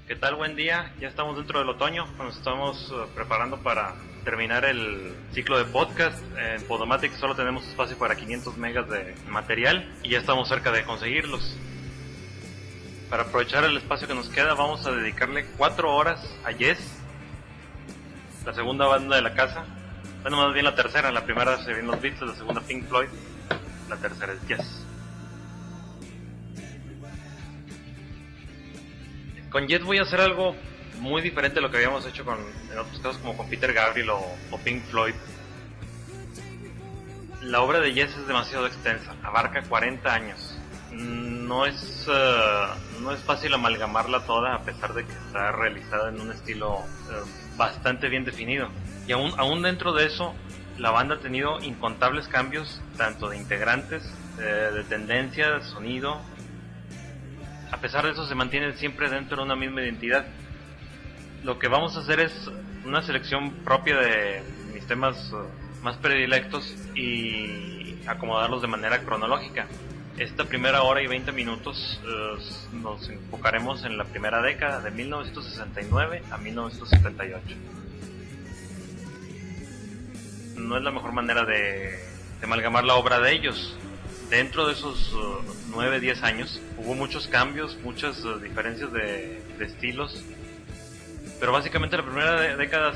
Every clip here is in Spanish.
¿Qué tal? Buen día. Ya estamos dentro del otoño. Nos estamos preparando para terminar el ciclo de podcast. En Podomatic solo tenemos espacio para 500 megas de material y ya estamos cerca de conseguirlos. Para aprovechar el espacio que nos queda, vamos a dedicarle 4 horas a Yes, la segunda banda de la casa. Bueno, más bien la tercera. La primera se vienen los Beatles, la segunda Pink Floyd, la tercera es Yes. Con Yes voy a hacer algo muy diferente a lo que habíamos hecho en otros casos, como con Peter Gabriel o Pink Floyd. La obra de Yes es demasiado extensa, abarca 40 años. No es fácil amalgamarla toda, a pesar de que está realizada en un estilo bastante bien definido. Y aún dentro de eso, la banda ha tenido incontables cambios, tanto de integrantes, de tendencia, de sonido. A pesar de eso, se mantienen siempre dentro de una misma identidad. Lo que vamos a hacer es una selección propia de mis temas más predilectos y acomodarlos de manera cronológica. Esta primera hora y 20 minutos nos enfocaremos en la primera década, de 1969 a 1978. No es la mejor manera de amalgamar la obra de ellos. Dentro de esos 9-10 años hubo muchos cambios, muchas diferencias de estilos, pero básicamente la primera década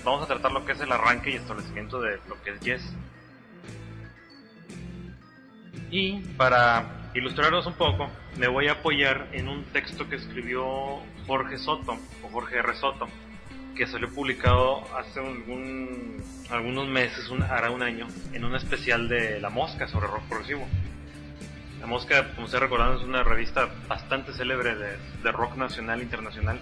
vamos a tratar lo que es el arranque y establecimiento de lo que es Yes. Y para ilustrarlos un poco, me voy a apoyar en un texto que escribió Jorge Soto, o Jorge R. Soto, que salió publicado hace algunos meses, hará un año, en un especial de La Mosca sobre rock progresivo. La Mosca, como ustedes recordarán, es una revista bastante célebre de rock nacional e internacional,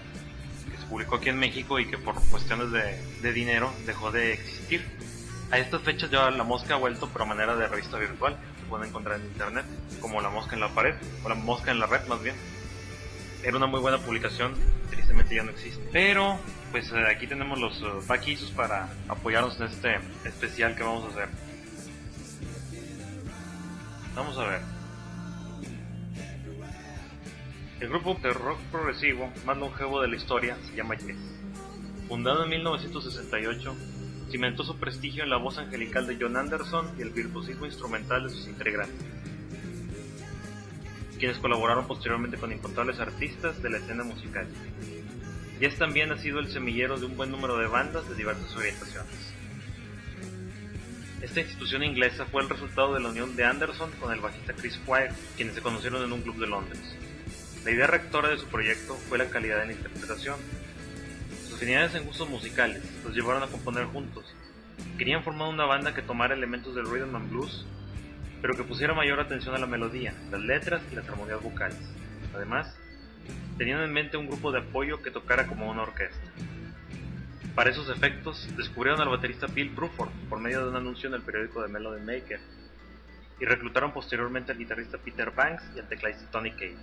que se publicó aquí en México y que por cuestiones de dinero dejó de existir. A estas fechas ya La Mosca ha vuelto, pero a manera de revista virtual, se puede encontrar en internet, como La Mosca en la pared, o La Mosca en la red más bien. Era una muy buena publicación, tristemente ya no existe. Pero pues aquí tenemos los back issues para apoyarnos en este especial que vamos a hacer. Vamos a ver. El grupo de rock progresivo más longevo de la historia se llama Yes. Fundado en 1968, cimentó su prestigio en la voz angelical de Jon Anderson y el virtuosismo instrumental de sus integrantes, quienes colaboraron posteriormente con incontables artistas de la escena musical. Yes también ha sido el semillero de un buen número de bandas de diversas orientaciones. Esta institución inglesa fue el resultado de la unión de Anderson con el bajista Chris Squire, quienes se conocieron en un club de Londres. La idea rectora de su proyecto fue la calidad en la interpretación. Sus afinidades en gustos musicales los llevaron a componer juntos. Querían formar una banda que tomara elementos del rhythm and blues, pero que pusiera mayor atención a la melodía, las letras y las armonías vocales. Además, tenían en mente un grupo de apoyo que tocara como una orquesta. Para esos efectos, descubrieron al baterista Bill Bruford por medio de un anuncio en el periódico de Melody Maker, y reclutaron posteriormente al guitarrista Peter Banks y al tecladista Tony Kaye.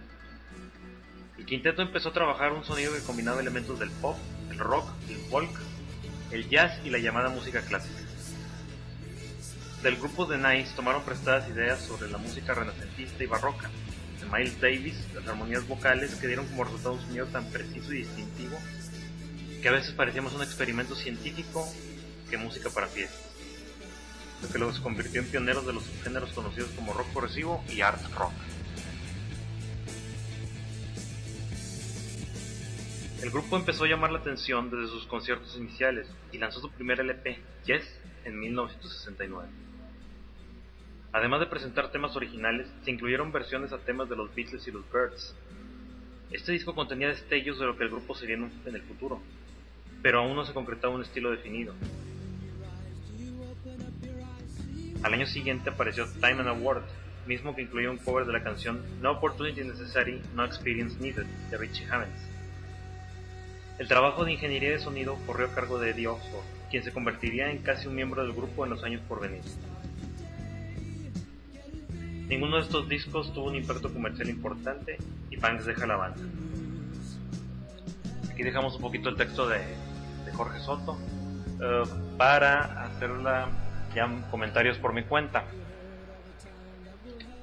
El quinteto empezó a trabajar un sonido que combinaba elementos del pop, el rock, el folk, el jazz y la llamada música clásica. Del grupo The Nice tomaron prestadas ideas sobre la música renacentista y barroca. De Miles Davis, las armonías vocales que dieron como resultado un sonido tan preciso y distintivo que a veces parecía más un experimento científico que música para fiestas, lo que los convirtió en pioneros de los subgéneros conocidos como rock progresivo y art rock. El grupo empezó a llamar la atención desde sus conciertos iniciales y lanzó su primer LP, Yes, en 1969. Además de presentar temas originales, se incluyeron versiones a temas de los Beatles y los Byrds. Este disco contenía destellos de lo que el grupo sería en el futuro, pero aún no se concretaba un estilo definido. Al año siguiente apareció Time and Award, mismo que incluía un cover de la canción No Opportunity Necessary, No Experience Needed, de Richie Havens. El trabajo de ingeniería de sonido corrió a cargo de Eddie Oxford, quien se convertiría en casi un miembro del grupo en los años por venir. Ninguno de estos discos tuvo un impacto comercial importante y Banks deja la banda. Aquí dejamos un poquito el texto de Jorge Soto para hacer ya comentarios por mi cuenta.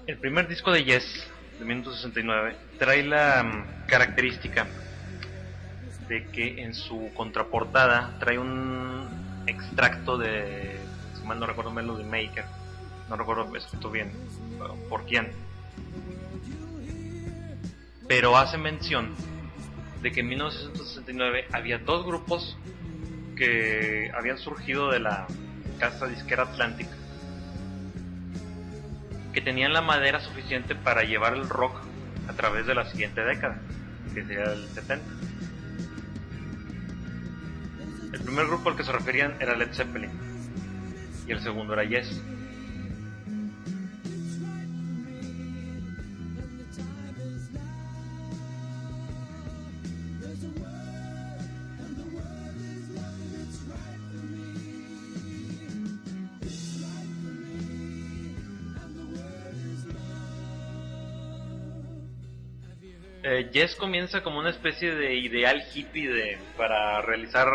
El primer disco de Yes, de 1969, trae la característica de que en su contraportada trae un extracto de, si mal no recuerdo, Melody Maker, no recuerdo escrito bien por quién, pero hace mención de que en 1969 había dos grupos que habían surgido de la casa disquera Atlantic, que tenían la madera suficiente para llevar el rock a través de la siguiente década, que sería el 70. El primer grupo al que se referían era Led Zeppelin y el segundo era Yes. Yes comienza como una especie de ideal hippie para realizar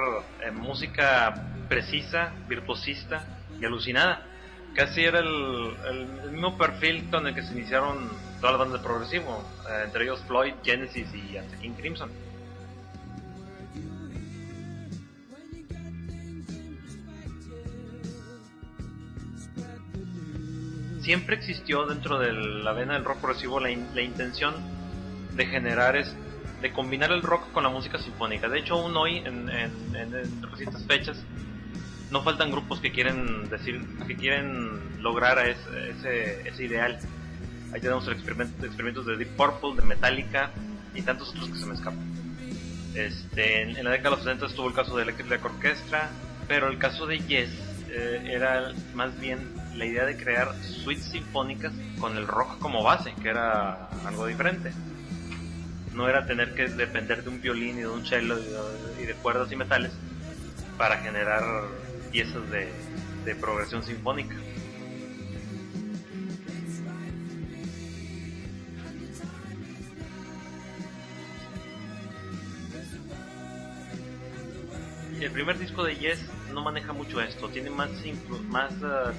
música precisa, virtuosista y alucinada. Casi era el mismo perfil con el que se iniciaron todas las bandas de progresivo, entre ellos Floyd, Genesis y hasta King Crimson. Siempre existió dentro de la vena del rock progresivo la intención de generar de combinar el rock con la música sinfónica. De hecho, aún hoy en recientes fechas no faltan grupos que quieren lograr ese ideal. Ahí tenemos experimentos de Deep Purple, de Metallica y tantos otros que se me escapan. En la década de los 70 estuvo el caso de Electric Light Orchestra, pero el caso de Yes era más bien la idea de crear suites sinfónicas con el rock como base, que era algo diferente. No era tener que depender de un violín y de un cello y de cuerdas y metales para generar piezas de progresión sinfónica. El primer disco de Yes no maneja mucho esto, tiene más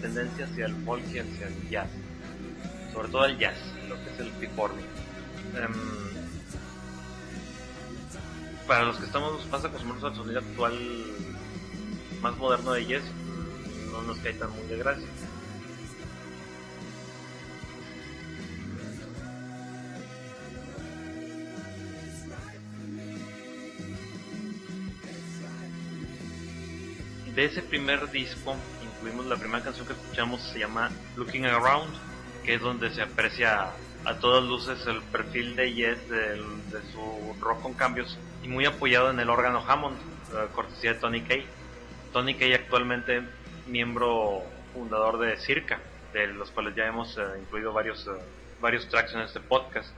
tendencia hacia el folk y hacia el jazz, sobre todo el jazz, lo que es el freeforming. Para los que estamos más acostumbrados al sonido actual más moderno de Yes, no nos cae tan muy de gracia. De ese primer disco incluimos la primera canción que escuchamos, se llama Looking Around, que es donde se aprecia a todas luces el perfil de Yes, de su rock con cambios, y muy apoyado en el órgano Hammond, cortesía de Tony Kaye. Tony Kaye, actualmente miembro fundador de Circa, de los cuales ya hemos incluido varios tracks en este podcast.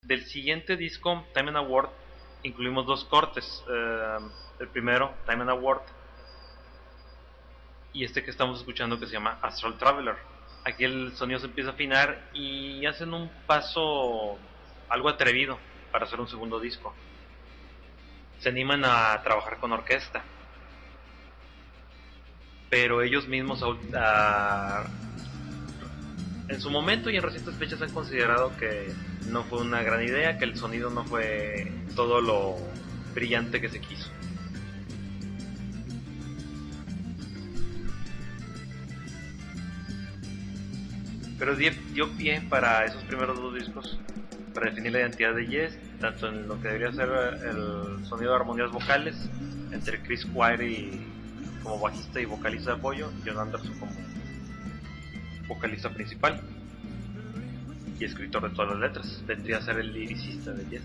Del siguiente disco, Time and Award, incluimos dos cortes. El primero, Time and Award, y este que estamos escuchando, que se llama Astral Traveler. Aquí el sonido se empieza a afinar y hacen un paso algo atrevido para hacer un segundo disco. Se animan a trabajar con orquesta, pero ellos mismos en su momento y en recientes fechas han considerado que no fue una gran idea, que el sonido no fue todo lo brillante que se quiso. Pero dio pie para esos primeros dos discos, para definir la identidad de Yes, tanto en lo que debería ser el sonido de armonías vocales entre Chris Squire como bajista y vocalista de apoyo, John Anderson como vocalista principal y escritor de todas las letras. Vendría a ser el liricista de Yes.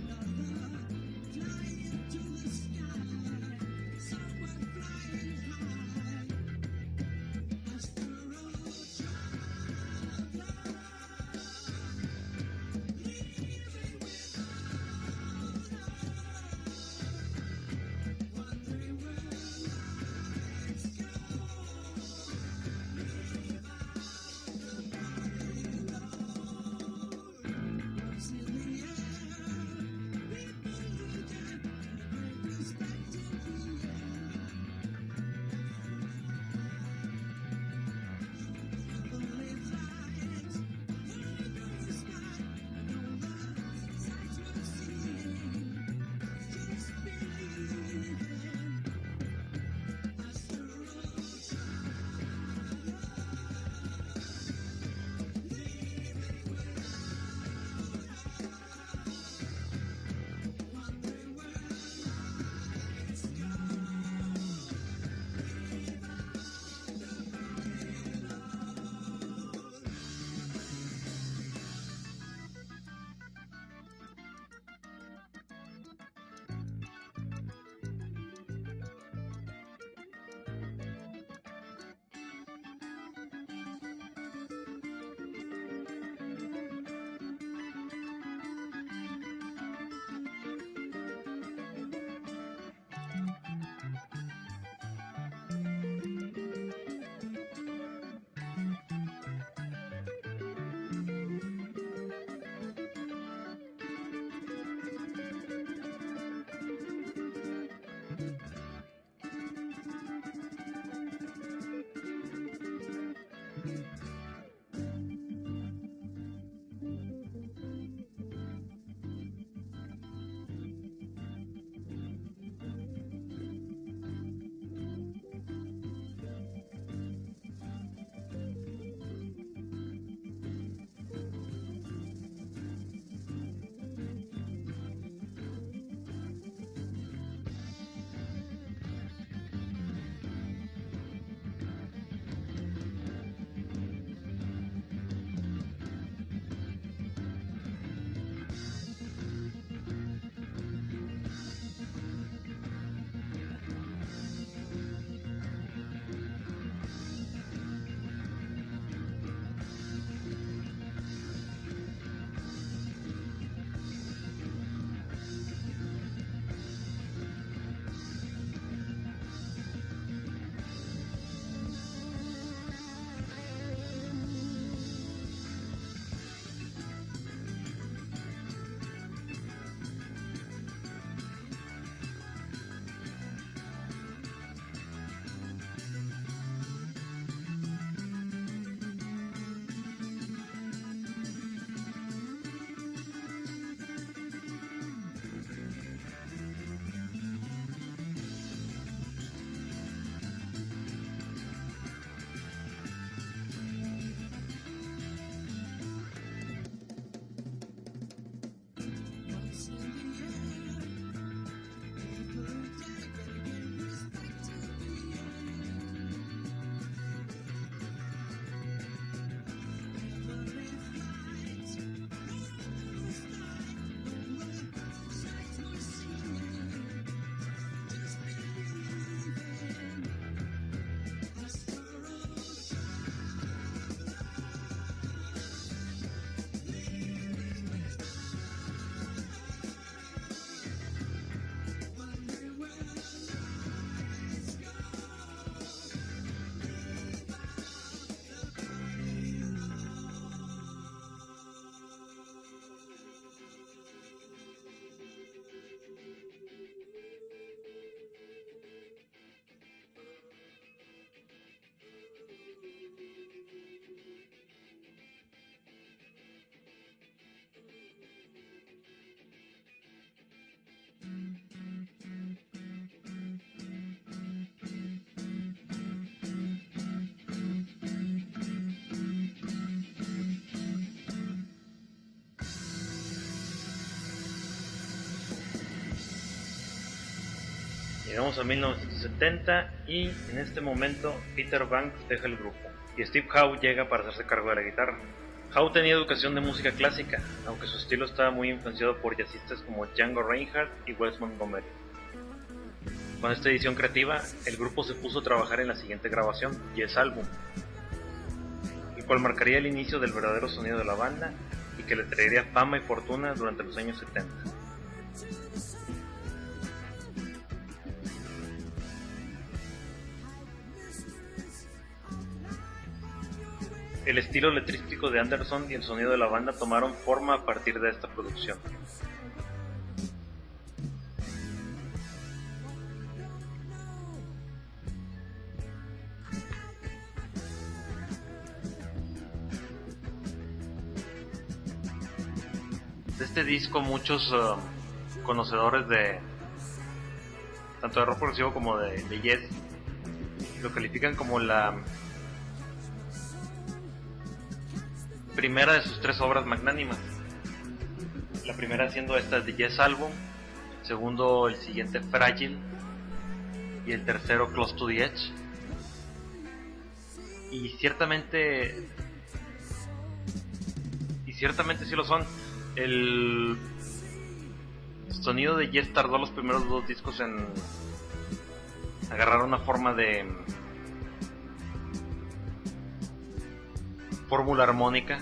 Llegamos a 1970 y en este momento Peter Banks deja el grupo y Steve Howe llega para hacerse cargo de la guitarra. Howe tenía educación de música clásica, aunque su estilo estaba muy influenciado por jazzistas como Django Reinhardt y Wes Montgomery. Con esta edición creativa, el grupo se puso a trabajar en la siguiente grabación, Yes Album, el cual marcaría el inicio del verdadero sonido de la banda y que le traería fama y fortuna durante los años 70. El estilo letrístico de Anderson y el sonido de la banda tomaron forma a partir de esta producción. De este disco muchos conocedores de tanto de rock progresivo como de Yes lo califican como la primera de sus tres obras magnánimas. La primera siendo esta The Yes Album, segundo el siguiente Fragile y el tercero Close to the Edge. Y ciertamente sí lo son. El sonido de Yes tardó los primeros dos discos en agarrar una forma de fórmula armónica,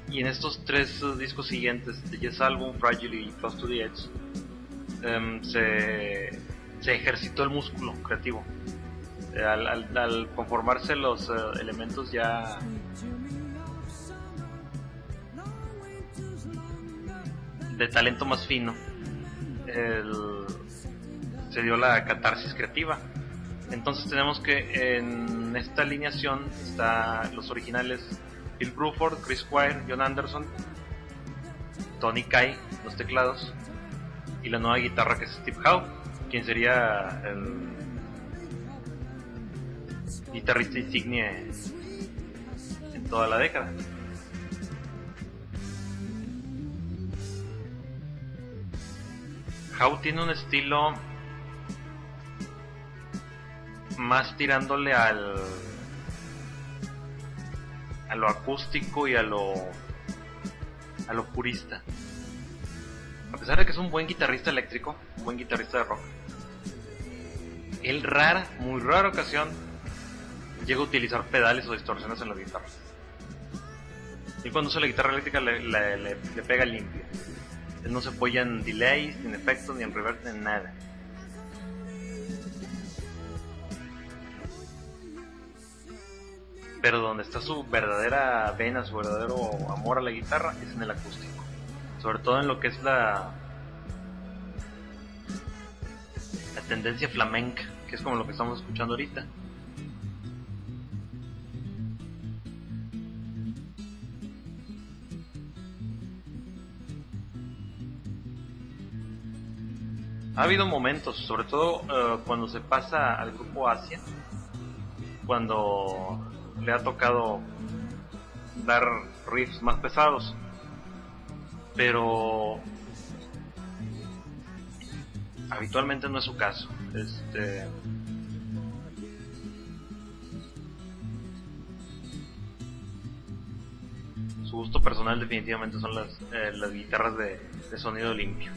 y en estos tres discos siguientes, The Yes Album, Fragile y Close to the Edge, se ejercitó el músculo creativo. Al conformarse los elementos ya de talento más fino, se dio la catarsis creativa. Entonces tenemos que en esta alineación están los originales Bill Bruford, Chris Squire, John Anderson, Tony Kaye, los teclados, y la nueva guitarra que es Steve Howe, quien sería el guitarrista insignia en toda la década. Howe tiene un estilo más tirándole a lo acústico y a lo purista. A pesar de que es un buen guitarrista eléctrico, un buen guitarrista de rock, él muy rara ocasión llega a utilizar pedales o distorsiones en las guitarras. Y cuando usa la guitarra eléctrica le pega limpio. Él no se apoya en delays, ni en efectos, ni en reverb, ni en nada. Pero donde está su verdadera vena, su verdadero amor a la guitarra, es en el acústico. Sobre todo en lo que es la tendencia flamenca, que es como lo que estamos escuchando ahorita. Ha habido momentos, sobre todo cuando se pasa al grupo Asia, cuando le ha tocado dar riffs más pesados, pero habitualmente no es su caso. Su gusto personal definitivamente son las guitarras de sonido limpio.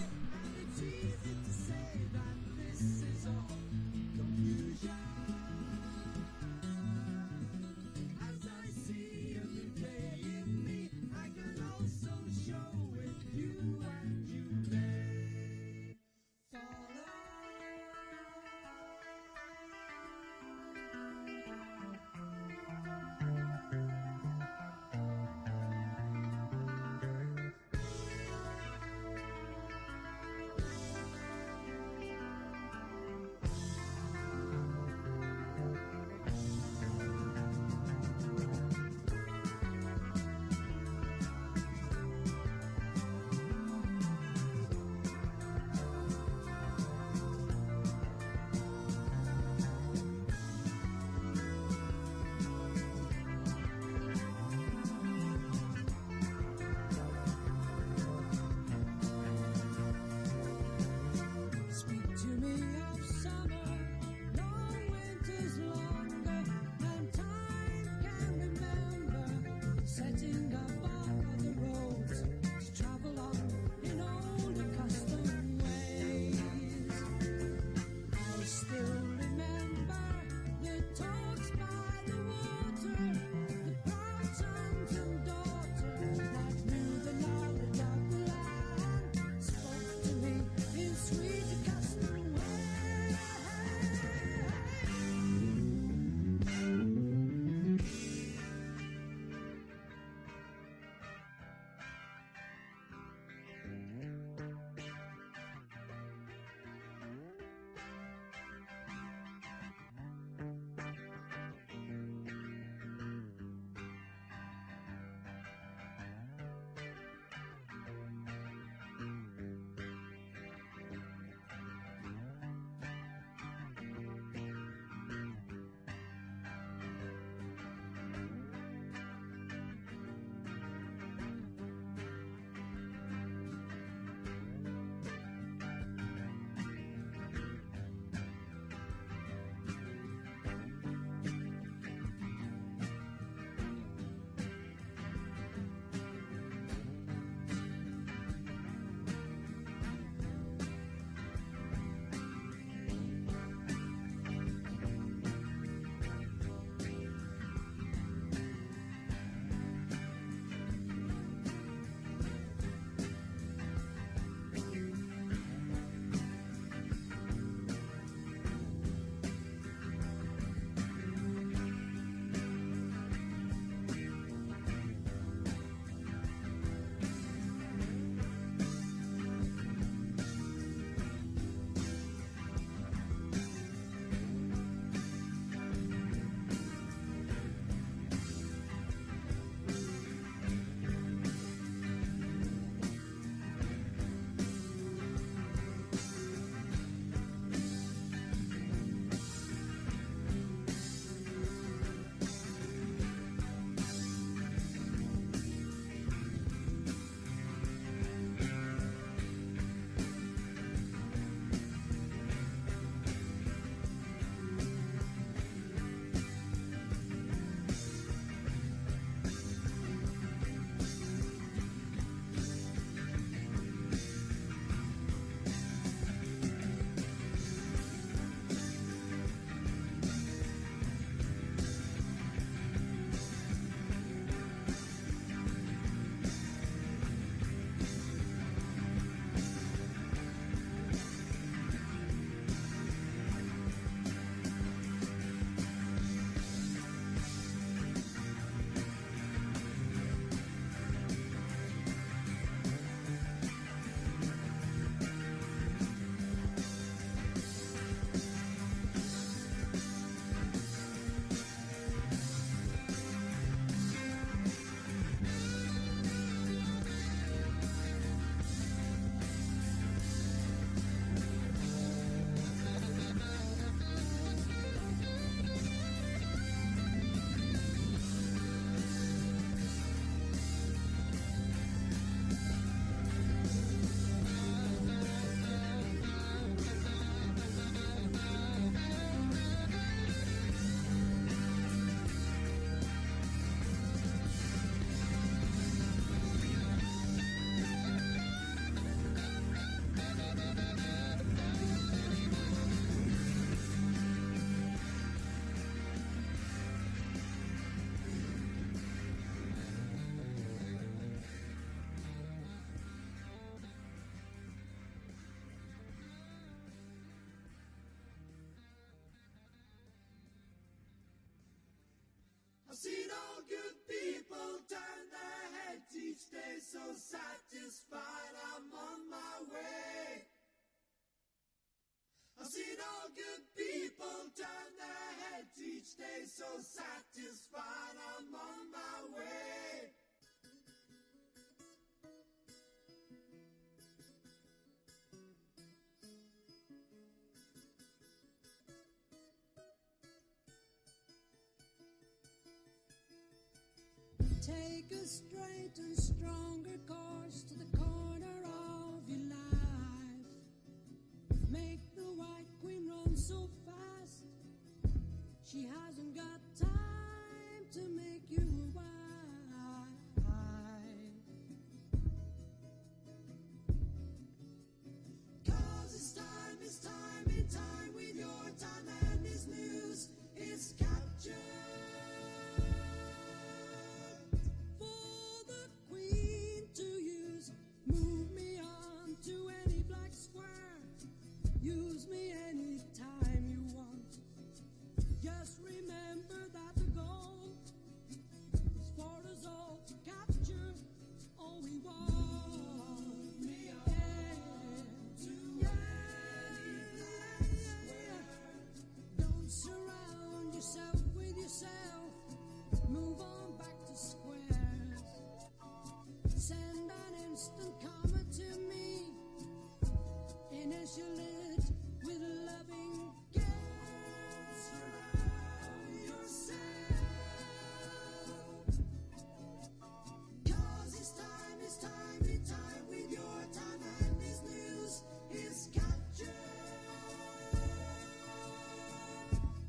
all good people turn their heads each day, so satisfied I'm on my way. Take a straight and stronger course to the corner of your life. Make the White Queen run so fast, she hasn't got time to make you a wife. 'Cause it's time in time with your time, and this news is captured. To any black square, use me anytime you want. Just remember that the goal is for us all to capture all we want. Me Don't surround yourself with yourself. Move on back to squares. Send an instant comment to me. Initial it with loving care. Surround yourself. 'Cause it's time in time with your time, and this news is captured.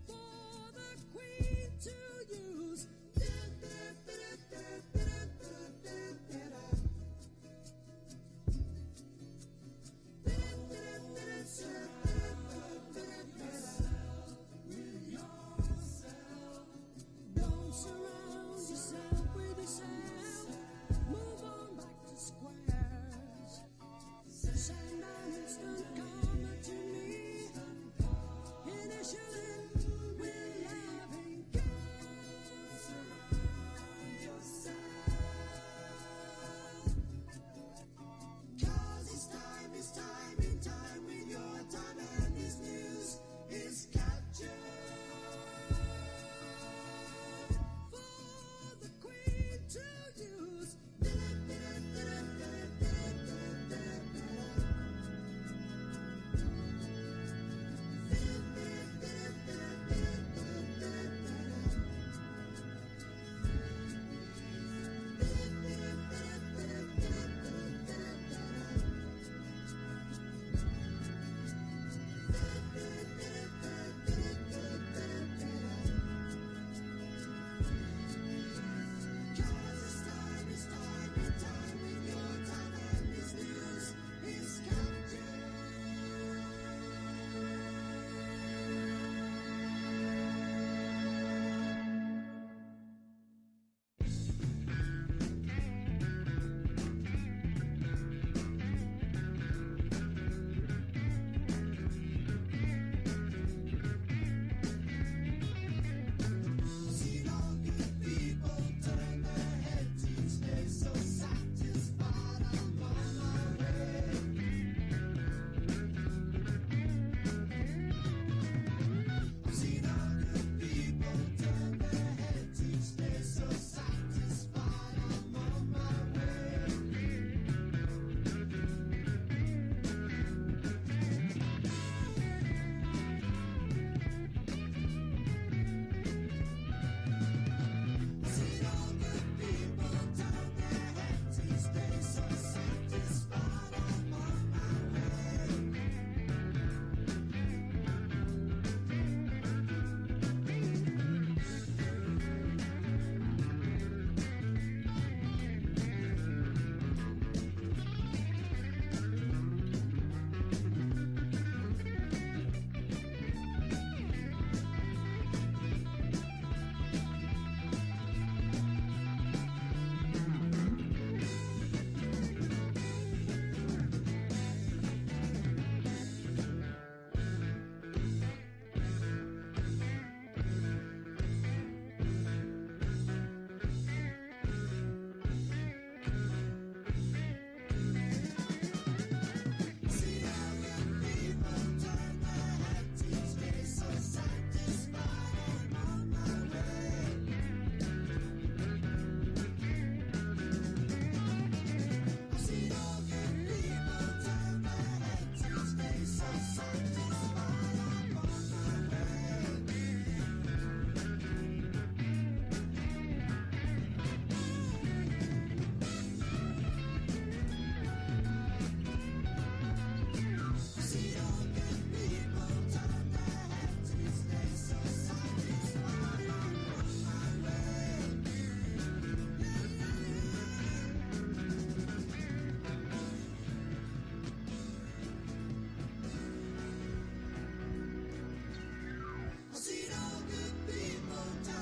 For the Queen to use.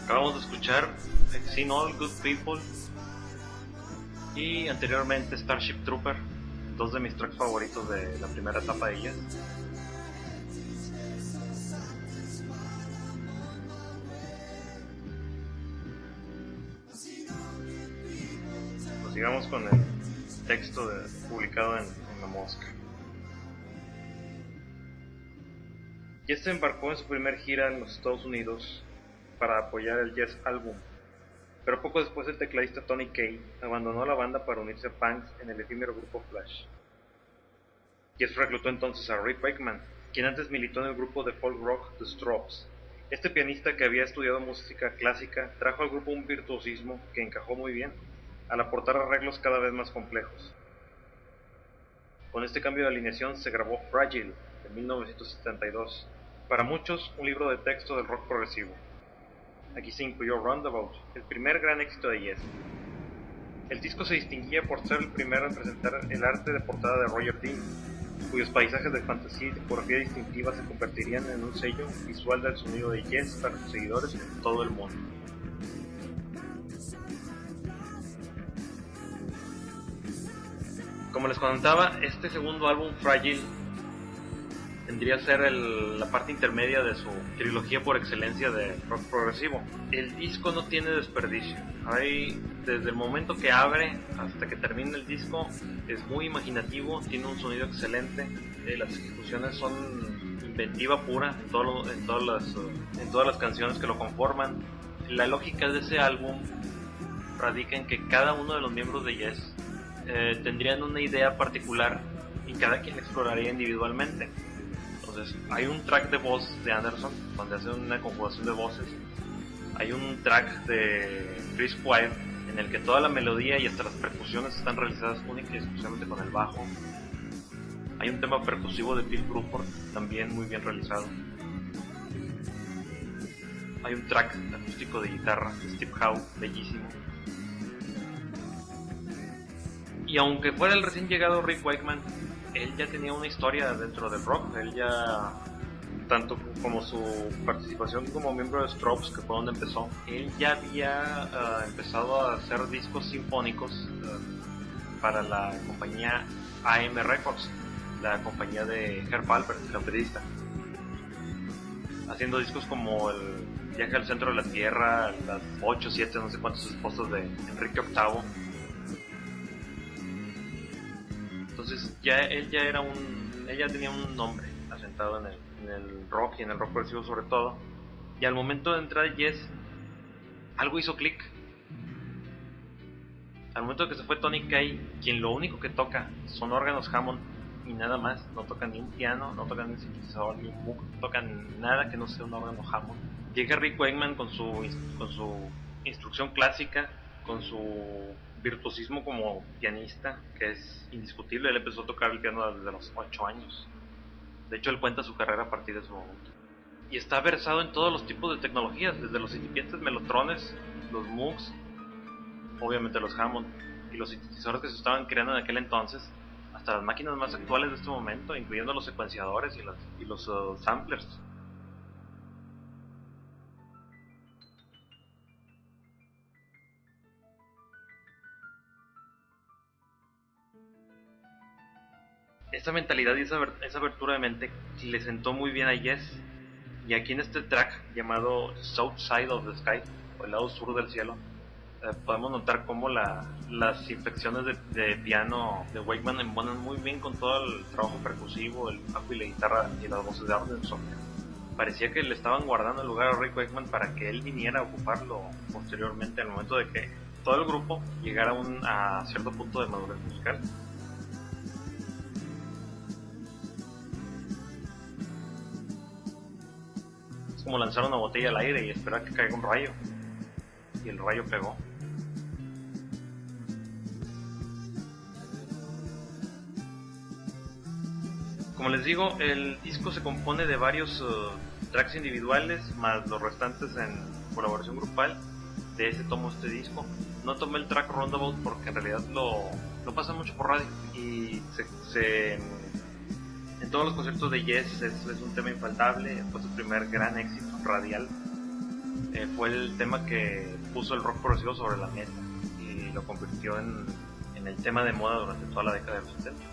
Acabamos de escuchar Seen All Good People y anteriormente Starship Trooper, dos de mis tracks favoritos de la primera etapa de Yes. Pues sigamos con el texto publicado en La Mosca. Yes se embarcó en su primer gira en los Estados Unidos para apoyar el Yes Album, pero poco después el tecladista Tony Kaye abandonó la banda para unirse a Punks en el efímero grupo Flash. Yes reclutó entonces a Rick Wakeman, quien antes militó en el grupo de folk rock The Stropes. Este pianista, que había estudiado música clásica, trajo al grupo un virtuosismo que encajó muy bien, al aportar arreglos cada vez más complejos. Con este cambio de alineación se grabó Fragile, de 1972, para muchos un libro de texto del rock progresivo. Aquí se incluyó Roundabout, el primer gran éxito de Yes. El disco se distinguía por ser el primero en presentar el arte de portada de Roger Dean, cuyos paisajes de fantasía y tipografía distintiva se convertirían en un sello visual del sonido de Yes para sus seguidores en todo el mundo. Como les comentaba, este segundo álbum, Fragile, tendría a ser la parte intermedia de su trilogía por excelencia de rock progresivo. El disco no tiene desperdicio. Desde el momento que abre hasta que termina el disco, es muy imaginativo, tiene un sonido excelente, las ejecuciones son inventiva pura en todas las canciones que lo conforman. La lógica de ese álbum radica en que cada uno de los miembros de Yes tendrían una idea particular y cada quien exploraría individualmente. Entonces, hay un track de voz de Anderson donde hace una conjugación de voces. Hay un track de Chris Squire en el que toda la melodía y hasta las percusiones están realizadas única y exclusivamente con el bajo. Hay un tema percusivo de Bill Bruford, también muy bien realizado. Hay un track acústico de guitarra de Steve Howe, bellísimo. Y aunque fuera el recién llegado Rick Wakeman, él ya tenía una historia dentro del rock. Él ya, tanto como su participación como miembro de Stropes, que fue donde empezó, él ya había empezado a hacer discos sinfónicos para la compañía AM Records, la compañía de Herb Alpert, el trompetista, haciendo discos como el Viaje al Centro de la Tierra, las 8, 7, no sé cuántas esposas de Enrique VIII. Entonces él ya tenía un nombre asentado en el rock y en el rock progresivo sobre todo. Y al momento de entrar a Yes, algo hizo clic. Al momento de que se fue Tony Kaye, quien lo único que toca son órganos Hammond y nada más, no toca ni un piano, no toca ni un sintetizador, ni un Moog, no toca nada que no sea un órgano Hammond. Llega Rick Wakeman con su instrucción clásica, con su virtuosismo como pianista, que es indiscutible. Él empezó a tocar el piano desde los 8 años. De hecho, él cuenta su carrera a partir de ese momento. Y está versado en todos los tipos de tecnologías, desde los incipientes melotrones, los Moogs, obviamente los Hammond, y los sintetizadores que se estaban creando en aquel entonces, hasta las máquinas más actuales de este momento, incluyendo los secuenciadores y los samplers. Esa mentalidad y esa abertura de mente le sentó muy bien a Yes. Y aquí en este track llamado South Side of the Sky, o el lado sur del cielo, podemos notar cómo las inflexiones de piano de Wakeman embonan muy bien con todo el trabajo percusivo, el bajo y la guitarra y las voces de Anderson. Parecía que le estaban guardando el lugar a Rick Wakeman para que él viniera a ocuparlo posteriormente, al momento de que todo el grupo llegara a cierto punto de madurez musical. Es como lanzar una botella al aire y esperar que caiga un rayo. Y el rayo pegó. Como les digo, el disco se compone de varios tracks individuales, más los restantes en colaboración grupal. De ese tomo este disco. No tomé el track Roundabout porque en realidad lo pasan mucho por radio. Y en todos los conciertos de Yes es un tema infaltable. Fue su primer gran éxito radial. fue el tema que puso el rock progresivo sobre la mesa y lo convirtió en el tema de moda durante toda la década de los 70.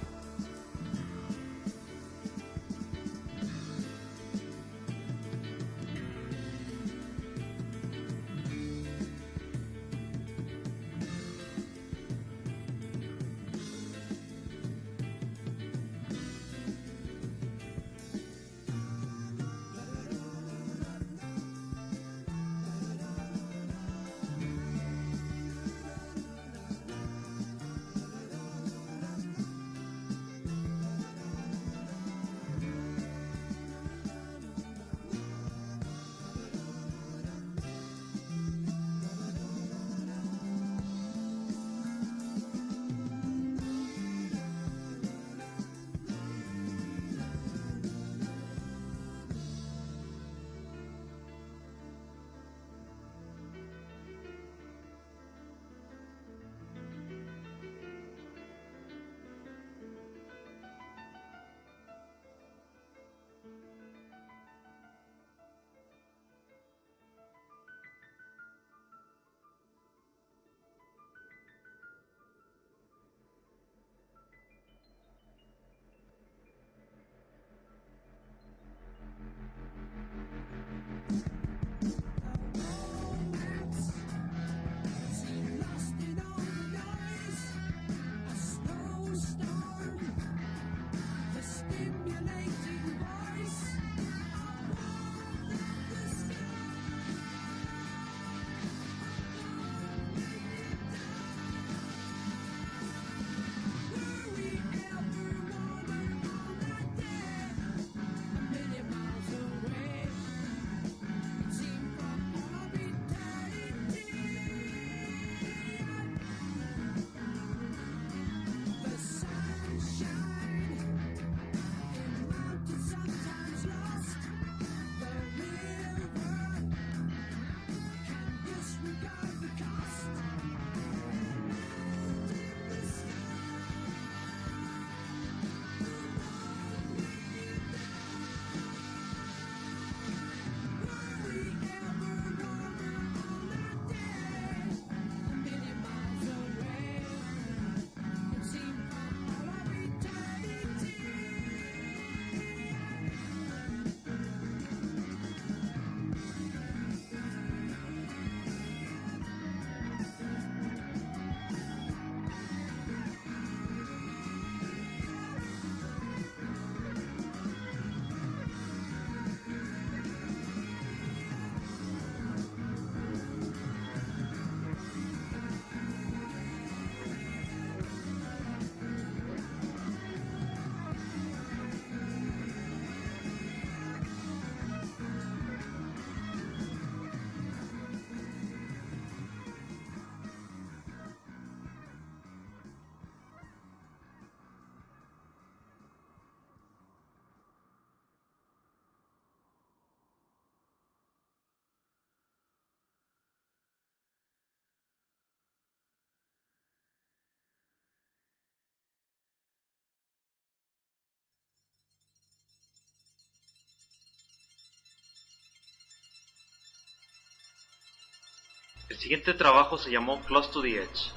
El siguiente trabajo se llamó Close to the Edge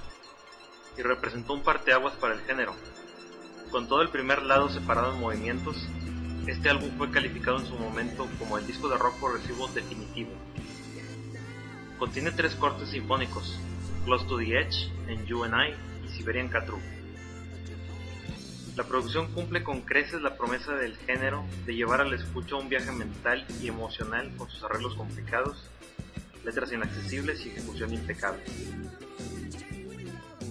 y representó un parteaguas para el género. Con todo el primer lado separado en movimientos, este álbum fue calificado en su momento como el disco de rock progresivo definitivo. Contiene 3 cortes sinfónicos: Close to the Edge, And You and I y Siberian Cat Roof. La producción cumple con creces la promesa del género de llevar al escucha un viaje mental y emocional con sus arreglos complicados, letras inaccesibles y ejecución impecable.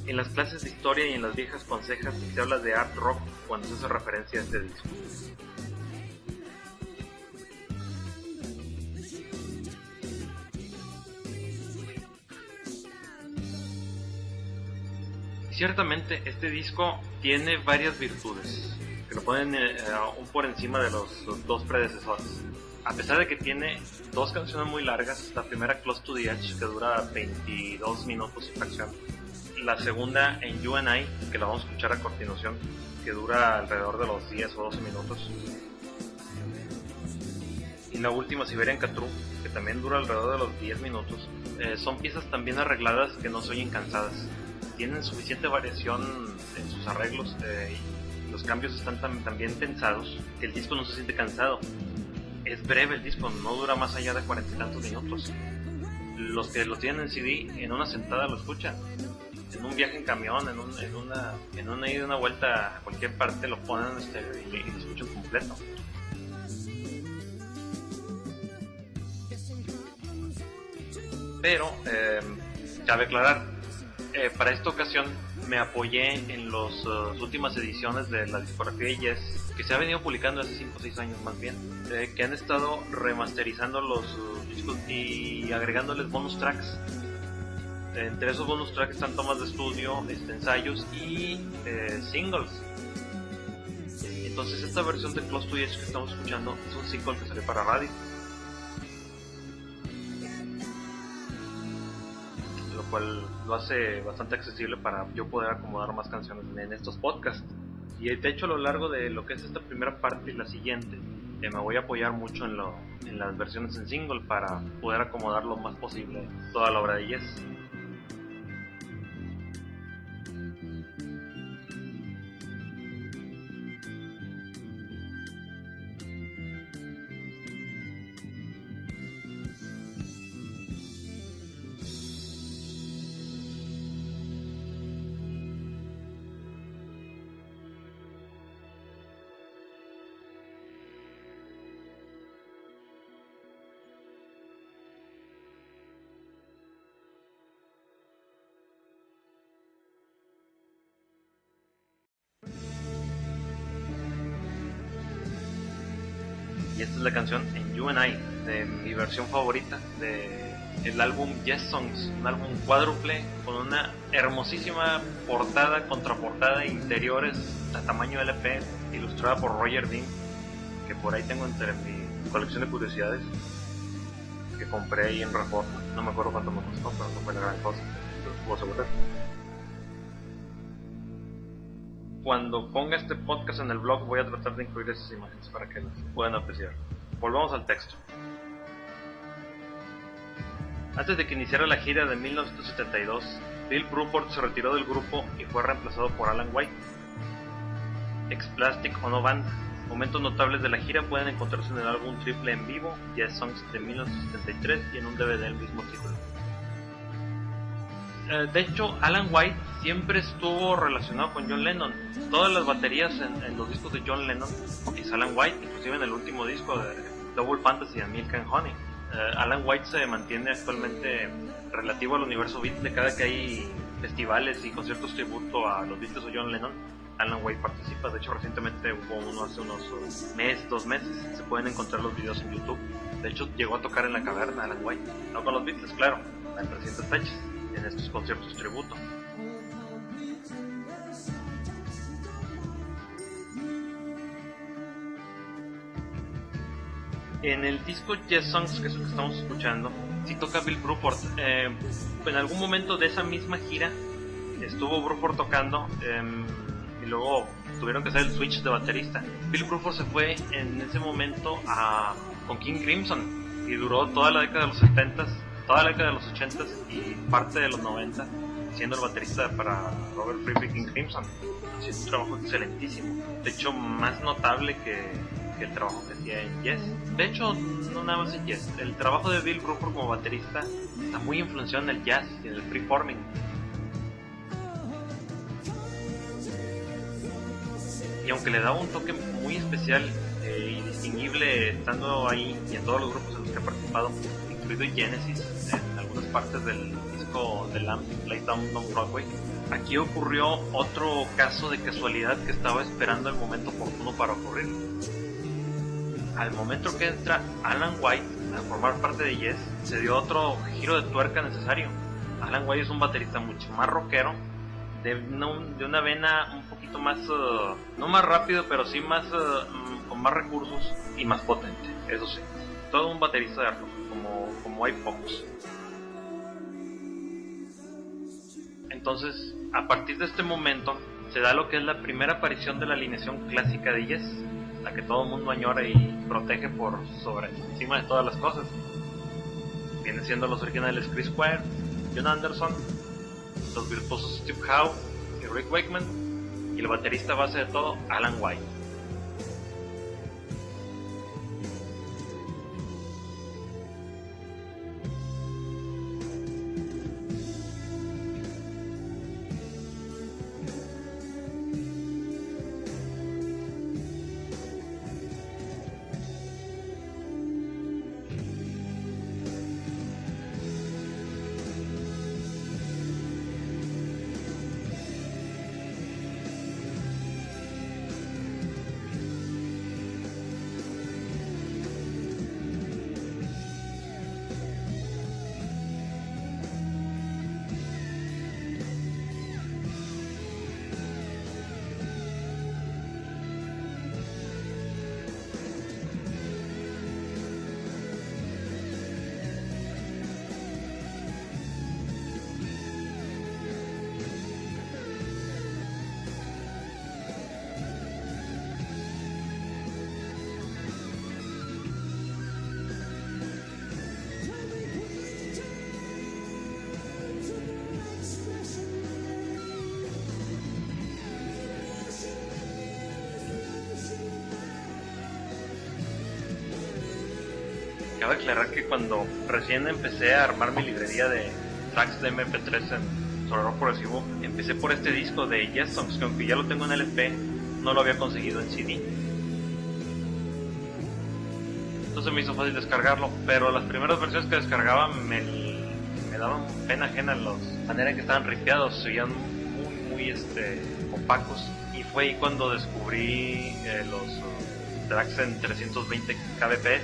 En las clases de historia y en las viejas consejas se habla de art rock cuando se hace referencia a este disco. Y ciertamente este disco tiene varias virtudes que lo ponen aún por encima de los 2 predecesores. A pesar de que tiene 2 canciones muy largas, la primera Close to the Edge, que dura 22 minutos y fracción, la segunda en You and I, que la vamos a escuchar a continuación, que dura alrededor de los 10 o 12 minutos. la última Siberian Cat True, que también dura alrededor de los 10 minutos, son piezas tan bien arregladas que no se oyen cansadas. Tienen suficiente variación en sus arreglos y los cambios están tan bien pensados que el disco no se siente cansado. Es breve el disco, no dura más allá de 40 y tantos minutos. Los que lo tienen en CD, en una sentada lo escuchan. En un viaje en camión, en una ida y una vuelta a cualquier parte, lo ponen en estéreo y lo escuchan completo. Pero, cabe aclarar, para esta ocasión me apoyé en las últimas ediciones de la discografía de Yes, que se ha venido publicando hace 5 o 6 años más bien, que han estado remasterizando los discos y agregándoles bonus tracks. Entre esos bonus tracks están tomas de estudio, ensayos y singles. Entonces esta versión de Close to Edge que estamos escuchando es un single que sale para radio, lo cual lo hace bastante accesible para yo poder acomodar más canciones en estos podcasts. Y de hecho a lo largo de lo que es esta primera parte y la siguiente, me voy a apoyar mucho en las versiones en single para poder acomodar lo más posible toda la obra de Yes. Y esta es la canción En You and I, de mi versión favorita del álbum Yes Songs, un álbum cuádruple con una hermosísima portada, contraportada e interiores a tamaño LP, ilustrada por Roger Dean, que por ahí tengo entre mi colección de curiosidades que compré ahí en Reforma. No me acuerdo cuánto me costó, pero no fue la gran cosa, pero puedo asegurar. Cuando ponga este podcast en el blog voy a tratar de incluir esas imágenes para que las puedan apreciar. Volvamos al texto. Antes de que iniciara la gira de 1972, Bill Bruford se retiró del grupo y fue reemplazado por Alan White, ex Plastic Ono Band. Momentos notables de la gira pueden encontrarse en el álbum triple en vivo Yes Songs de 1973 y en un DVD del mismo título. De hecho, Alan White siempre estuvo relacionado con John Lennon. Todas las baterías en los discos de John Lennon es Alan White, inclusive en el último disco de Double Fantasy and Milk and Honey. Alan White se mantiene actualmente relativo al universo Beatles. De cada que hay festivales y conciertos tributo a los Beatles o John Lennon, Alan White participa. De hecho, recientemente hubo uno hace unos 2 meses. Se pueden encontrar los videos en YouTube. De hecho, llegó a tocar en la caverna Alan White, no con los Beatles, claro, en recientes fechas, en estos conciertos tributo. En el disco Yes Songs, que es el que estamos escuchando, sí toca Bill Bruford. En algún momento de esa misma gira estuvo Bruford tocando y luego tuvieron que hacer el switch de baterista. Bill Bruford se fue en ese momento con King Crimson y duró toda la década de los 70s, toda la década de los 80s y parte de los 90 siendo el baterista para Robert Fripp y King Crimson. Haciendo un trabajo excelentísimo, de hecho más notable que el trabajo que hacía en Yes. De hecho, no nada más en Yes, el trabajo de Bill Bruford como baterista está muy influenciado en el jazz y en el freeforming. Y aunque le daba un toque muy especial y distinguible estando ahí y en todos los grupos en los que ha participado, incluido Genesis, en algunas partes del disco de Lamb, Lay Down on Broadway, aquí ocurrió otro caso de casualidad que estaba esperando el momento oportuno para ocurrir. Al momento que entra Alan White a formar parte de Yes, se dio otro giro de tuerca necesario. Alan White es un baterista mucho más rockero, de una vena un poquito más, no más rápido, pero sí más, con más recursos y más potente, eso sí. Todo un baterista de rock, como hay pocos. Entonces, a partir de este momento, se da lo que es la primera aparición de la alineación clásica de Yes, la que todo el mundo añora y protege por sobre encima de todas las cosas. Vienen siendo los originales Chris Squire, John Anderson, los virtuosos Steve Howe y Rick Wakeman, y el baterista base de todo, Alan White. Cabe aclarar que cuando recién empecé a armar mi librería de tracks de MP3 en Sonoro Progresivo, empecé por este disco de Yes Songs, que aunque ya lo tengo en LP, no lo había conseguido en CD. Entonces me hizo fácil descargarlo, pero las primeras versiones que descargaba me daban pena ajena la manera en que estaban ripeados, se veían muy opacos, y fue ahí cuando descubrí los tracks en 320 kbps.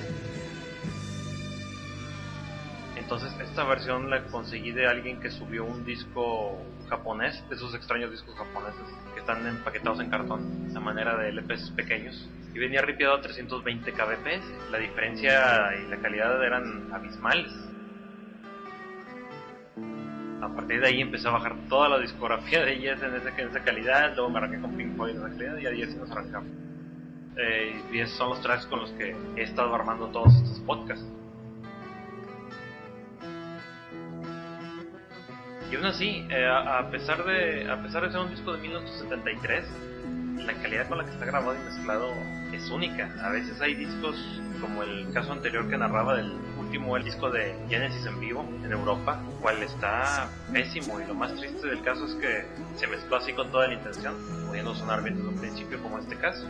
Entonces esta versión la conseguí de alguien que subió un disco japonés, de esos extraños discos japoneses que están empaquetados en cartón a manera de LPs pequeños, y venía ripiado a 320 kbps. La diferencia y la calidad eran abismales. A partir de ahí empecé a bajar toda la discografía de ellas en esa calidad, luego me arranqué con Pink Floyd en esa calidad y ahí así nos arrancamos. Y esos son los tracks con los que he estado armando todos estos podcasts. Y aún así, a pesar de ser un disco de 1973, la calidad con la que está grabado y mezclado es única. A veces hay discos, como el caso anterior que narraba del último el disco de Genesis en vivo en Europa, cual está pésimo, y lo más triste del caso es que se mezcló así con toda la intención, pudiendo sonar bien desde un principio, como en este caso.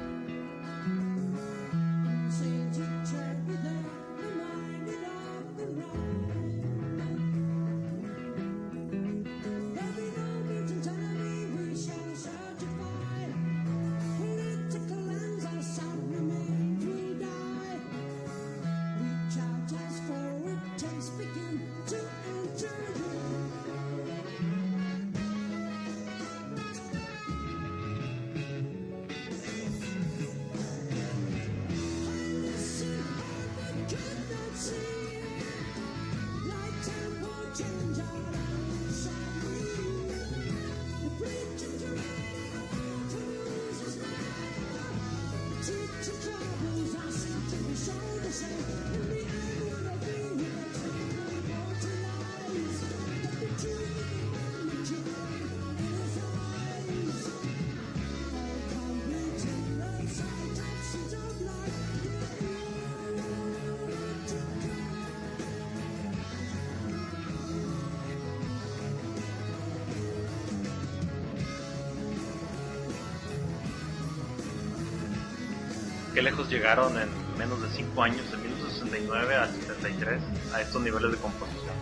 Qué lejos llegaron en menos de 5 años, de 1969 al 73, a estos niveles de composición.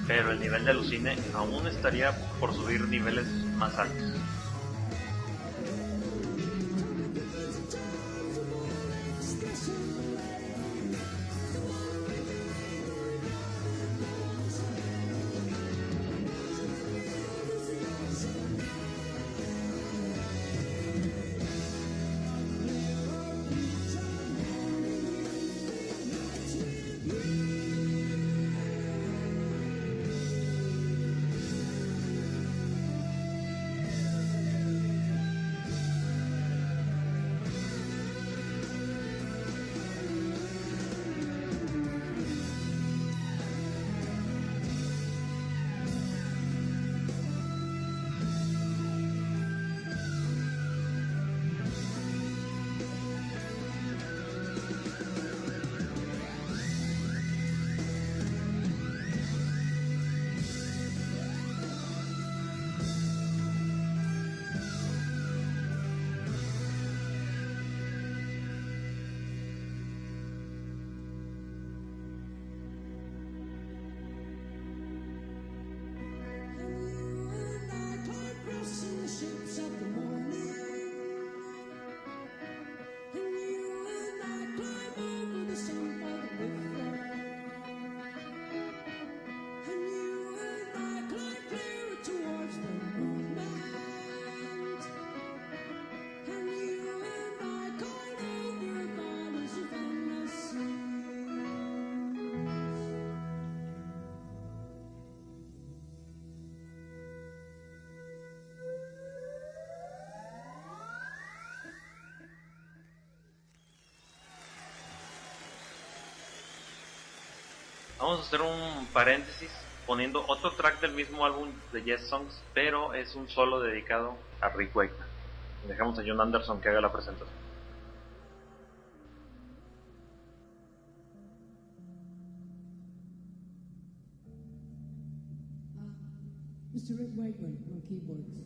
Pero el nivel de Alucine aún estaría por subir niveles más altos. Vamos a hacer un paréntesis poniendo otro track del mismo álbum de Yes Songs, pero es un solo dedicado a Rick Wakeman. Dejamos a John Anderson que haga la presentación. Mr. Rick Wakeman on keyboards.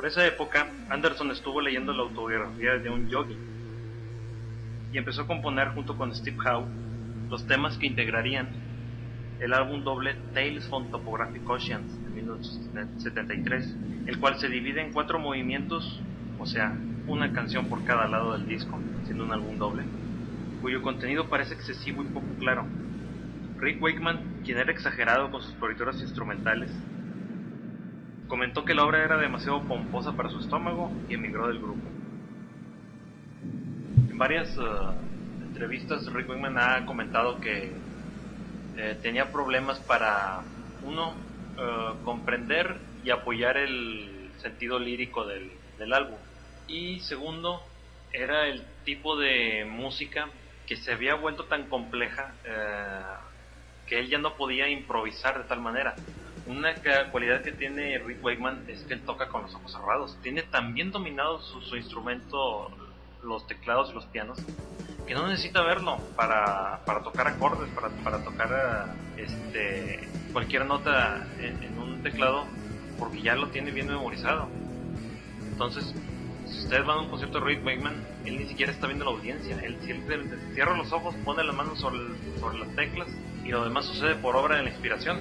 Por esa época, Anderson estuvo leyendo la autobiografía de un yogi y empezó a componer junto con Steve Howe los temas que integrarían el álbum doble Tales from Topographic Oceans de 1973, el cual se divide en 4 movimientos, o sea, una canción por cada lado del disco, siendo un álbum doble, cuyo contenido parece excesivo y poco claro. Rick Wakeman, quien era exagerado con sus florituras instrumentales, comentó que la obra era demasiado pomposa para su estómago y emigró del grupo. En varias entrevistas, Rick Wakeman ha comentado que tenía problemas para, uno, comprender y apoyar el sentido lírico del álbum, y segundo, era el tipo de música que se había vuelto tan compleja que él ya no podía improvisar de tal manera. Una cualidad que tiene Rick Wakeman es que él toca con los ojos cerrados. Tiene tan bien dominado su instrumento, los teclados y los pianos, que no necesita verlo para tocar acordes, para tocar cualquier nota en un teclado, porque ya lo tiene bien memorizado. Entonces, si ustedes van a un concierto de Rick Wakeman, él ni siquiera está viendo la audiencia. Él siempre cierra los ojos, pone las manos sobre las teclas, y lo demás sucede por obra de la inspiración.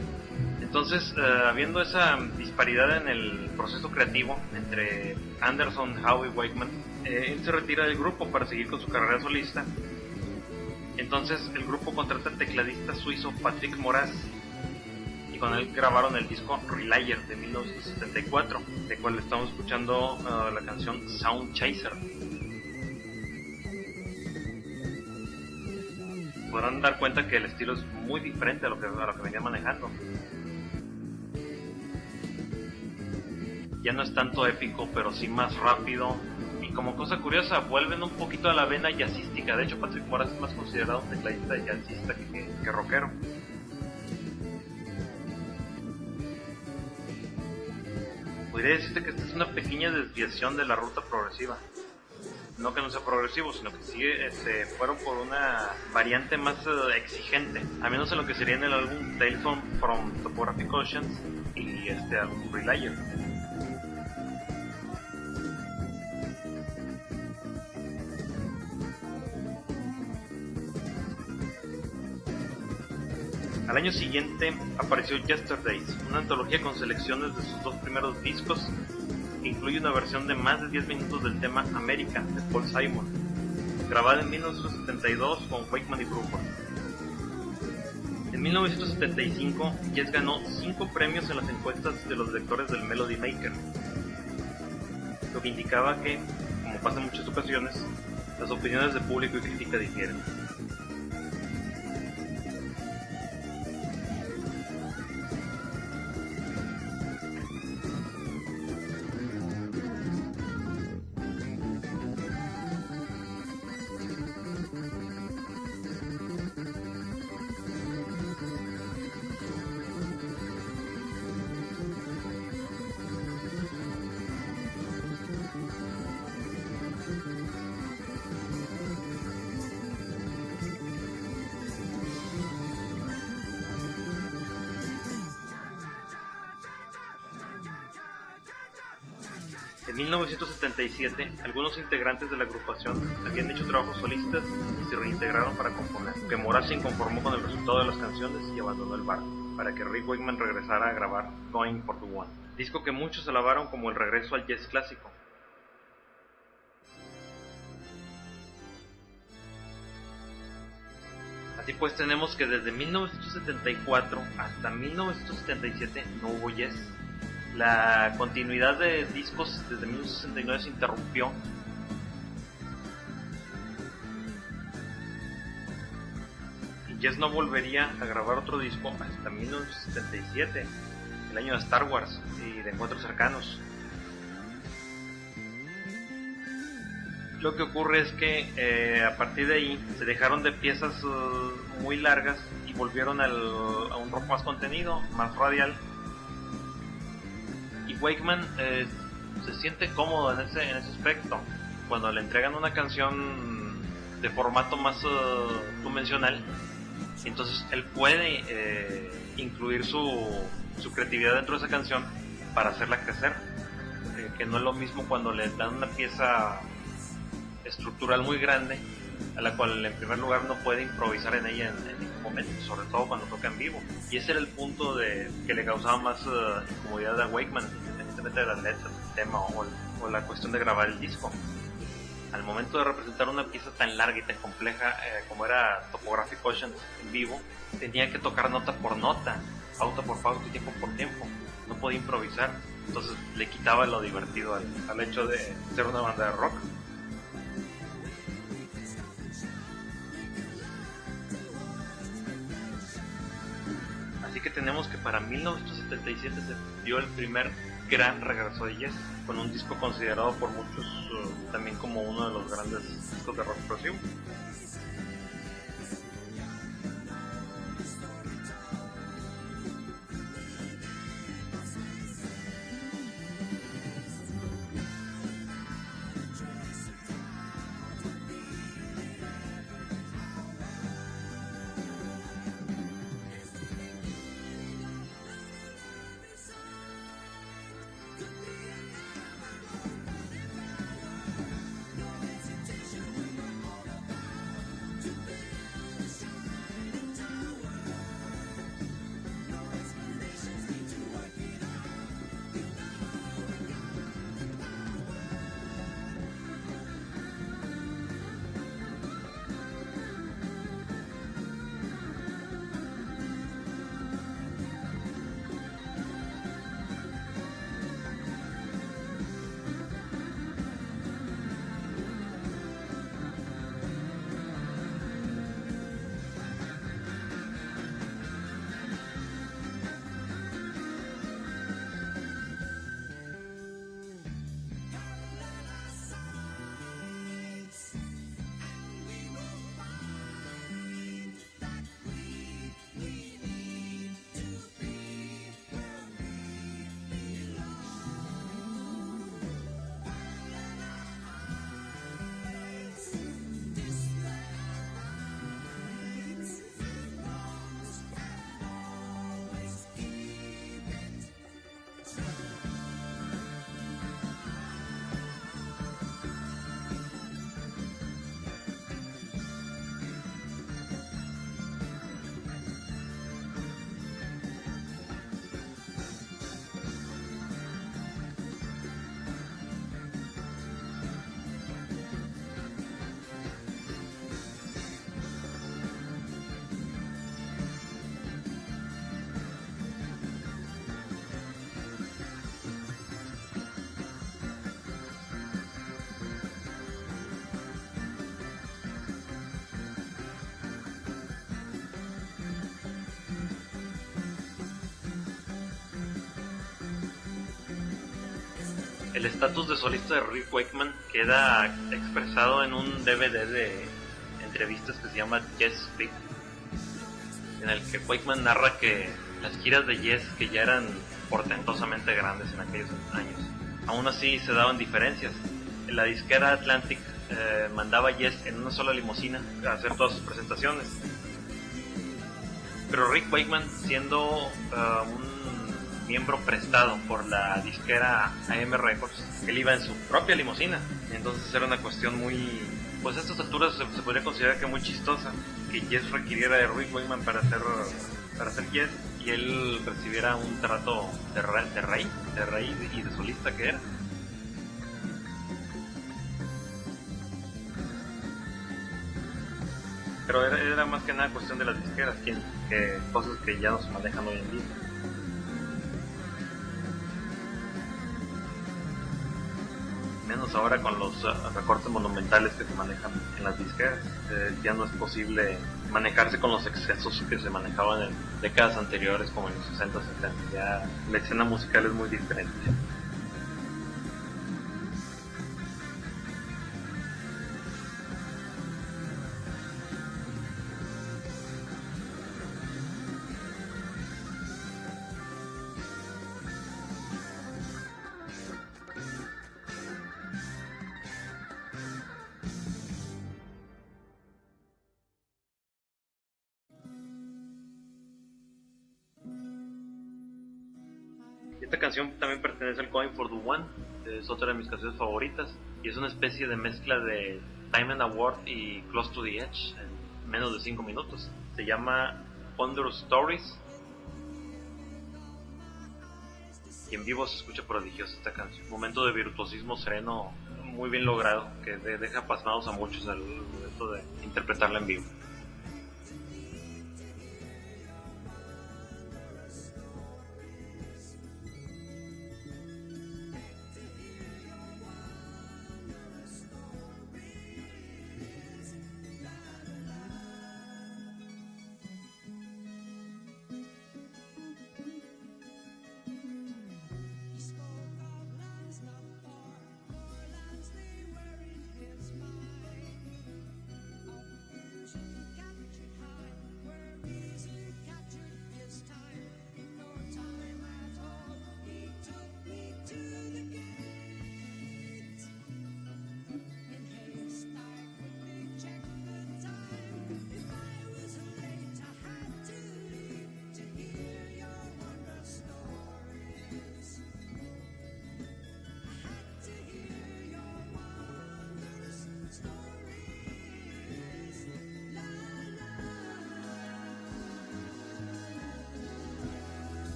Entonces, habiendo esa disparidad en el proceso creativo entre Anderson, Howe y Wakeman, él se retira del grupo para seguir con su carrera solista. Entonces el grupo contrata al tecladista suizo Patrick Moraz, y con él grabaron el disco Relayer de 1974, de cual estamos escuchando la canción Sound Chaser. Podrán dar cuenta que el estilo es muy diferente a lo que venía manejando. Ya no es tanto épico, pero sí más rápido. Y como cosa curiosa, vuelven un poquito a la vena jazzística. De hecho, Patrick Moraz es más considerado un tecladista jazzista que rockero. Podría decirte que esta es una pequeña desviación de la ruta progresiva. No que no sea progresivo, sino que sí fueron por una variante más exigente, a menos en lo que sería en el álbum Tales from Topographic Oceans y este álbum Relayer. Al año siguiente apareció Yesterdays, una antología con selecciones de sus 2 primeros discos, que incluye una versión de más de 10 minutos del tema America de Paul Simon, grabada en 1972 con Wakeman y Bruford. En 1975, Yes ganó 5 premios en las encuestas de los lectores del Melody Maker, lo que indicaba que, como pasa en muchas ocasiones, las opiniones de público y crítica difieren. En 1977, algunos integrantes de la agrupación habían hecho trabajos solistas y se reintegraron para componer, que Moraz se inconformó con el resultado de las canciones y abandonó el barco, para que Rick Wakeman regresara a grabar Going for the One, disco que muchos alabaron como el regreso al jazz clásico. Así pues, tenemos que desde 1974 hasta 1977 no hubo jazz. La continuidad de discos desde 1969 se interrumpió. Y Yes no volvería a grabar otro disco hasta 1977, el año de Star Wars y de Encuentros Cercanos. Lo que ocurre es que a partir de ahí se dejaron de piezas muy largas y volvieron a un rock más contenido, más radial. Y Wakeman se siente cómodo en ese aspecto. Cuando le entregan una canción de formato más convencional, entonces él puede incluir su creatividad dentro de esa canción para hacerla crecer. que no es lo mismo cuando le dan una pieza estructural muy grande, a la cual en primer lugar no puede improvisar en ella en ningún momento, sobre todo cuando toca en vivo. Y ese era el punto que le causaba más incomodidad a Wakeman, independientemente de las letras, el tema o la cuestión de grabar el disco. Al momento de representar una pieza tan larga y tan compleja como era Topographic Ocean en vivo, tenía que tocar nota por nota, pauta por pauta y tiempo por tiempo. No podía improvisar, entonces le quitaba lo divertido al hecho de ser una banda de rock. Así que tenemos que para 1977 se dio el primer gran regreso de Yes, con un disco considerado por muchos también como uno de los grandes discos de rock progresivo. El estatus de solista de Rick Wakeman queda expresado en un DVD de entrevistas que se llama Yes Speak, en el que Wakeman narra que las giras de Yes, que ya eran portentosamente grandes en aquellos años, aún así se daban diferencias. La disquera Atlantic mandaba a Yes en una sola limusina a hacer todas sus presentaciones, pero Rick Wakeman, siendo un miembro prestado por la disquera AM Records, él iba en su propia limusina. Entonces era una cuestión muy, pues a estas alturas se podría considerar que muy chistosa, que Yes requiriera de Rick Wakeman para hacer Yes, y él recibiera un trato de rey y de solista que era. Pero era más que nada cuestión de las disqueras, que cosas que ya no se manejan hoy en día. Menos ahora con los recortes monumentales que se manejan en las disqueras. Ya no es posible manejarse con los excesos que se manejaban en décadas anteriores, como en los 60, 70. Ya la escena musical es muy diferente. Esta canción también pertenece al Going for the One, es otra de mis canciones favoritas, y es una especie de mezcla de Time and Award y Close to the Edge en menos de 5 minutos. Se llama Under Stories, y en vivo se escucha prodigiosa esta canción. Un momento de virtuosismo sereno muy bien logrado, que deja pasmados a muchos al momento de interpretarla en vivo.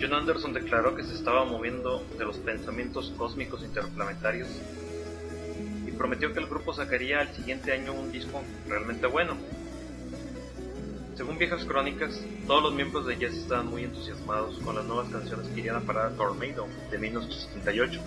John Anderson declaró que se estaba moviendo de los pensamientos cósmicos interplanetarios y prometió que el grupo sacaría al siguiente año un disco realmente bueno. Según viejas crónicas, todos los miembros de Yes estaban muy entusiasmados con las nuevas canciones que irían a parar a Tornado de 1978.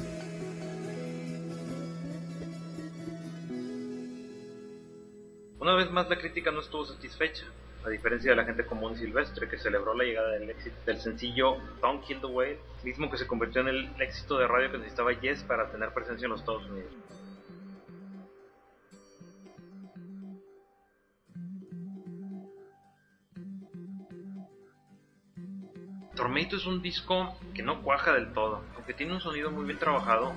Una vez más la crítica no estuvo satisfecha, a diferencia de la gente común y silvestre, que celebró la llegada del éxito del sencillo Don't Kill the Whale, mismo que se convirtió en el éxito de radio que necesitaba Yes para tener presencia en los Estados Unidos. Tormento es un disco que no cuaja del todo, aunque tiene un sonido muy bien trabajado.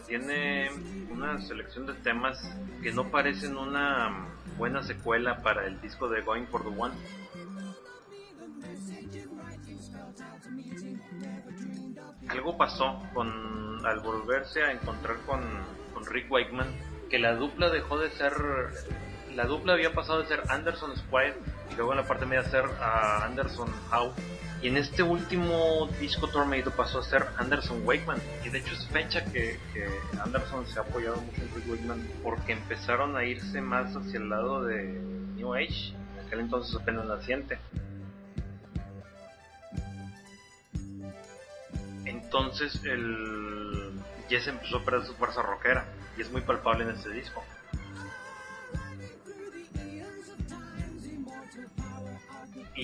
Tiene una selección de temas que no parecen una buena secuela para el disco de Going for the One. Algo pasó al volverse a encontrar con Rick Wakeman, que la dupla dejó de ser... La dupla había pasado de ser Anderson Squire y luego en la parte media ser Anderson Howe. Y en este último disco Tornado pasó a ser Anderson Wakeman. Y de hecho es fecha que Anderson se ha apoyado mucho en Rick Wakeman porque empezaron a irse más hacia el lado de New Age, en aquel entonces apenas naciente. Entonces el Yes empezó a perder su fuerza rockera y es muy palpable en este disco.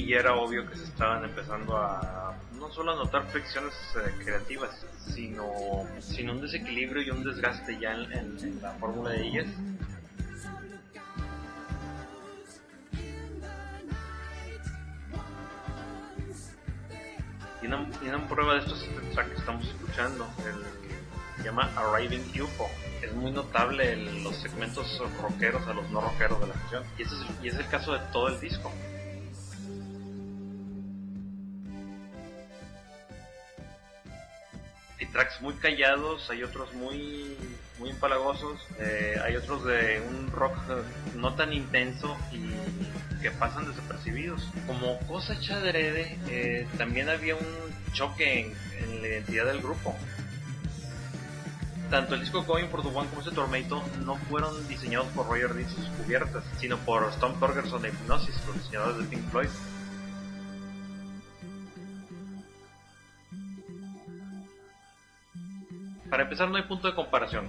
y ya era obvio que se estaban empezando a no solo a notar fricciones creativas, sino un desequilibrio y un desgaste ya en la fórmula de ellas. Y una prueba de esto es este track que estamos escuchando, se llama Arriving UFO. Es muy notable los segmentos rockeros a los no rockeros de la canción, y es el caso de todo el disco. Hay tracks muy callados, hay otros muy empalagosos, hay otros de un rock no tan intenso y que pasan desapercibidos. Como cosa hecha adrede, también había un choque en la identidad del grupo. Tanto el disco Going for the One como ese Tormento no fueron diseñados por Roger Dean y sus cubiertas, sino por Tom Torgerson de Hypnosis, los diseñadores de Pink Floyd. Para empezar, no hay punto de comparación.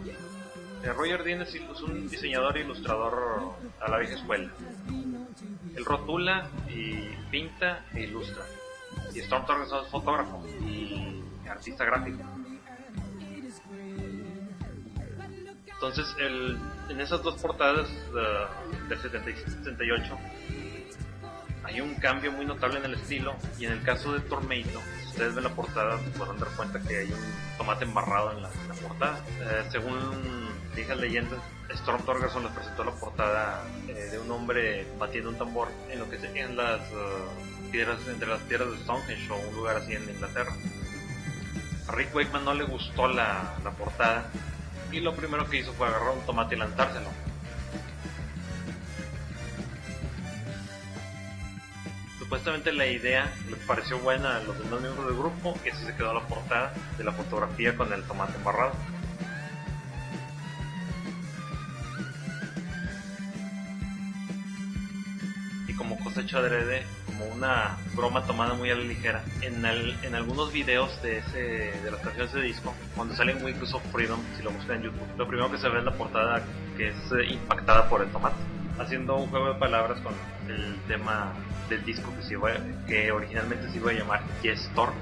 Roger Dean es un diseñador e ilustrador a la vieja escuela. Él rotula y pinta e ilustra. Y Storm Torgerson es fotógrafo y artista gráfico. Entonces, en esas dos portadas del 77-78 hay un cambio muy notable en el estilo, y en el caso de Tormento, si ustedes ven la portada, se podrán dar cuenta que hay un tomate embarrado en la portada. Según viejas leyendas, Storm Torgerson les presentó la portada de un hombre batiendo un tambor en lo que serían las piedras, entre las piedras de Stonehenge, o un lugar así en Inglaterra. A Rick Wakeman no le gustó la portada, y lo primero que hizo fue agarrar un tomate y lanzárselo. Supuestamente la idea les pareció buena a los demás miembros del grupo, y así se quedó la portada de la fotografía con el tomate embarrado. Y como cosa hecha adrede, como una broma tomada muy a la ligera, en algunos videos de las canciones de disco, cuando salen Wings of Freedom, si lo buscan en YouTube, lo primero que se ve es la portada, que es impactada por el tomate, haciendo un juego de palabras con el tema del disco que originalmente se iba a llamar Yes Storm.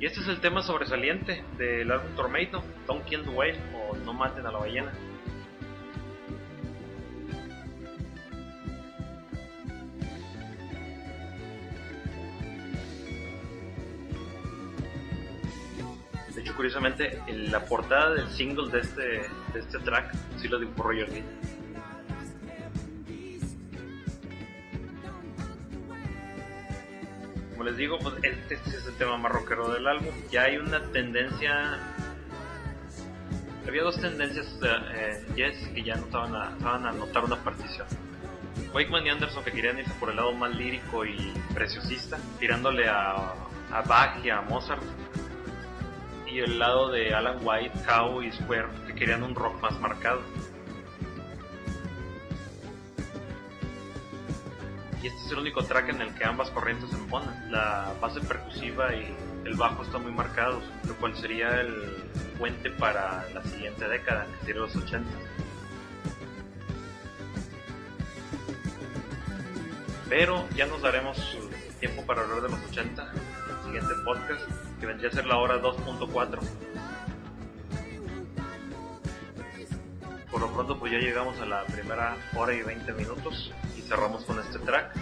Y este es el tema sobresaliente del álbum Tormento, Don't Kill the Whale, o No Maten a la Ballena. hecho, curiosamente, la portada del single de este track sí lo dibujó Roger Dean. Como les digo, pues este es el tema más rockero del álbum. Ya hay una tendencia. Había dos tendencias Yes que ya estaban a notar una partición. Wakeman y Anderson, que querían irse por el lado más lírico y preciosista, tirándole a Bach y a Mozart, y el lado de Alan White, Cow y Square, que querían un rock más marcado. Y este es el único track en el que ambas corrientes se imponen. La base percusiva y el bajo están muy marcados, lo cual sería el puente para la siguiente década, que sería los 80. Pero ya nos daremos tiempo para hablar de los 80 en el siguiente podcast, que vendría a ser la hora 2.4. Por lo pronto pues ya llegamos a la primera hora y 20 minutos y cerramos con este track.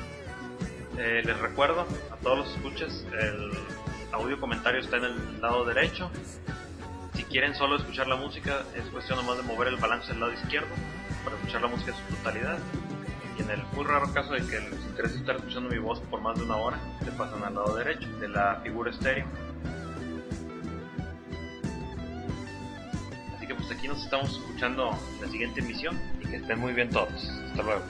Les recuerdo a todos los escuchas, el audio comentario está en el lado derecho. Si quieren solo escuchar la música, es cuestión nomás de mover el balance al lado izquierdo para escuchar la música en su totalidad. Y en el muy raro caso de que les interese estar escuchando mi voz por más de una hora, se pasan al lado derecho de la figura estéreo. Así que pues aquí nos estamos escuchando en la siguiente emisión y que estén muy bien todos. Hasta luego.